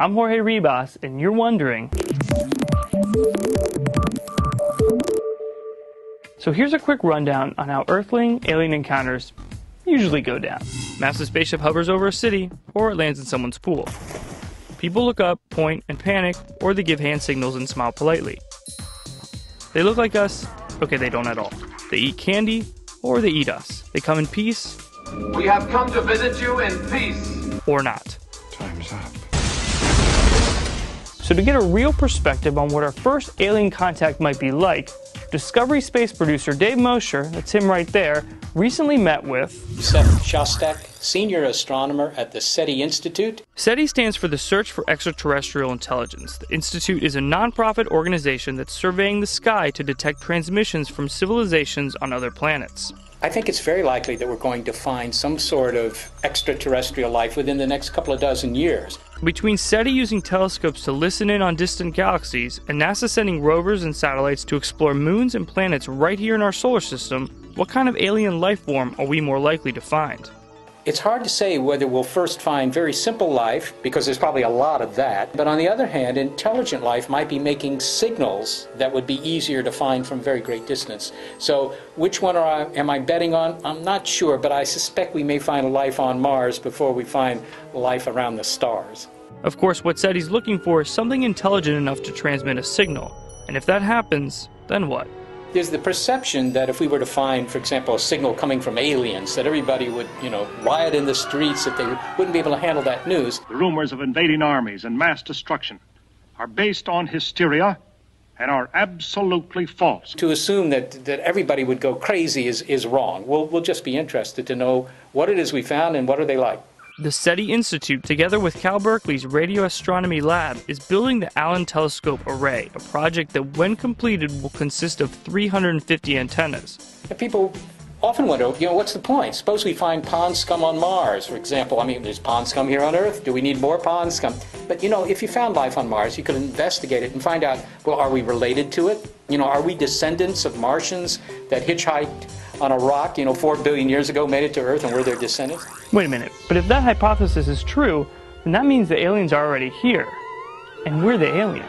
I'm Jorge Ribas, and you're wondering. So here's a quick rundown on how Earthling alien encounters usually go down. Massive spaceship hovers over a city, or it lands in someone's pool. People look up, point, and panic, or they give hand signals and smile politely. They look like us. Okay, they don't at all. They eat candy, or they eat us. They come in peace. We have come to visit you in peace. Or not. Time's up. So to get a real perspective on what our first alien contact might be like, Discovery Space producer Dave Mosher, that's him right there, recently met with Seth Shostak, senior astronomer at the SETI Institute. SETI stands for the Search for Extra-terrestrial Intelligence. The Institute is a non-profit organization that's surveying the sky to detect transmissions from civilizations on other planets. I think it's very likely that we're going to find some sort of extraterrestrial life within the next couple of dozen years. Between SETI using telescopes to listen in on distant galaxies and NASA sending rovers and satellites to explore moons and planets right here in our solar system, what kind of alien life form are we more likely to find? It's hard to say whether we'll first find very simple life, because there's probably a lot of that, but on the other hand, intelligent life might be making signals that would be easier to find from very great distance. So which one am I betting on? I'm not sure, but I suspect we may find life on Mars before we find life around the stars. Of course, what SETI's looking for is something intelligent enough to transmit a signal. And if that happens, then what? There's the perception that if we were to find, for example, a signal coming from aliens, that everybody would, riot in the streets, that they wouldn't be able to handle that news. The rumors of invading armies and mass destruction are based on hysteria and are absolutely false. To assume that everybody would go crazy is wrong. We'll just be interested to know what it is we found and what are they like. The SETI Institute, together with Cal Berkeley's Radio Astronomy Lab, is building the Allen Telescope Array, a project that, when completed, will consist of 350 antennas. And people often wonder, what's the point? Suppose we find pond scum on Mars, for example. I mean, there's pond scum here on Earth. Do we need more pond scum? But, if you found life on Mars, you could investigate it and find out, well, are we related to it? Are we descendants of Martians that hitchhiked on a rock, 4 billion years ago, made it to Earth, and we're their descendants? Wait a minute, but if that hypothesis is true, then that means the aliens are already here, and we're the aliens.